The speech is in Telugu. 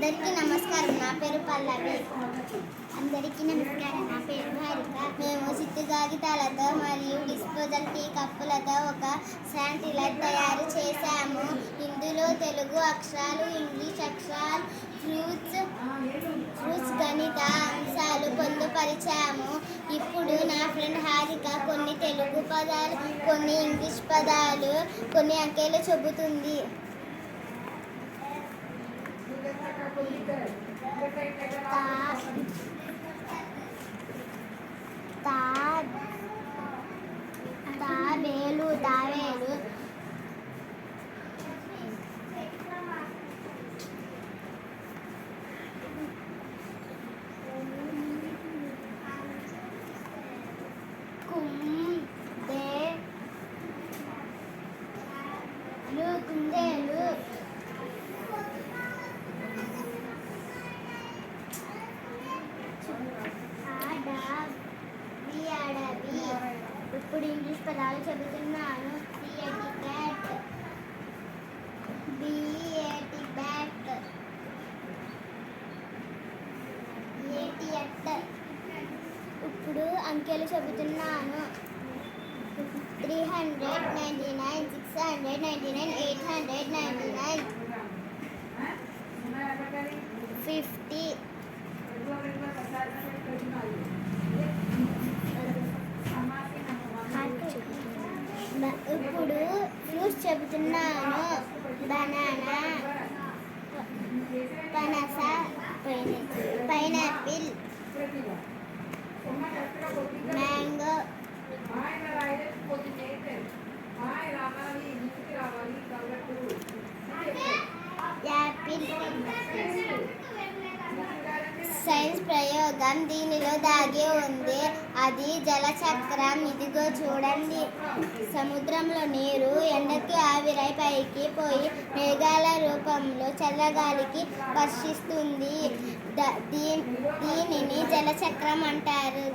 అందరికీ నమస్కారం. నా పేరు పల్లవి. అందరికీ నమస్కారం. నా పేరు హారిక. మేము చిత్తు కాగితాలతో మరియు డిస్పోజల్ టీ కప్పులతో ఒక శాంటిలైట్ తయారు చేశాము. ఇందులో తెలుగు అక్షరాలు, ఇంగ్లీష్ అక్షరాలు, ఫ్రూట్స్ గణిత అంశాలు పొందుపరిచాము. ఇప్పుడు నా ఫ్రెండ్ హారిక కొన్ని తెలుగు పదాలు, కొన్ని ఇంగ్లీష్ పదాలు, కొన్ని అంకెలు చెబుతుంది. తాబేలు కుందేలు అడవి. ఇప్పుడు ఇంగ్లీష్ పదాలు చెబుతున్నాను. ఇప్పుడు అంకెలు చెబుతున్నాను. 399, 699, 899, 50. ఇప్పుడు ఫ్రూట్స్ చెబుతున్నాను. బనానా, పనస, పైనాపిల్, మ్యాంగో, యాపిల్. సైన్స్ ప్రయోగం దీనిలో దాగి ఉంది. అది జలచక్రం. ఇదిగో చూడండి. సముద్రంలో నీరు ఎండకి ఆవిరై పైకి పోయి మేఘాల రూపంలో చల్లగాలికి వర్షిస్తుంది. దీనిని జలచక్రం అంటారు.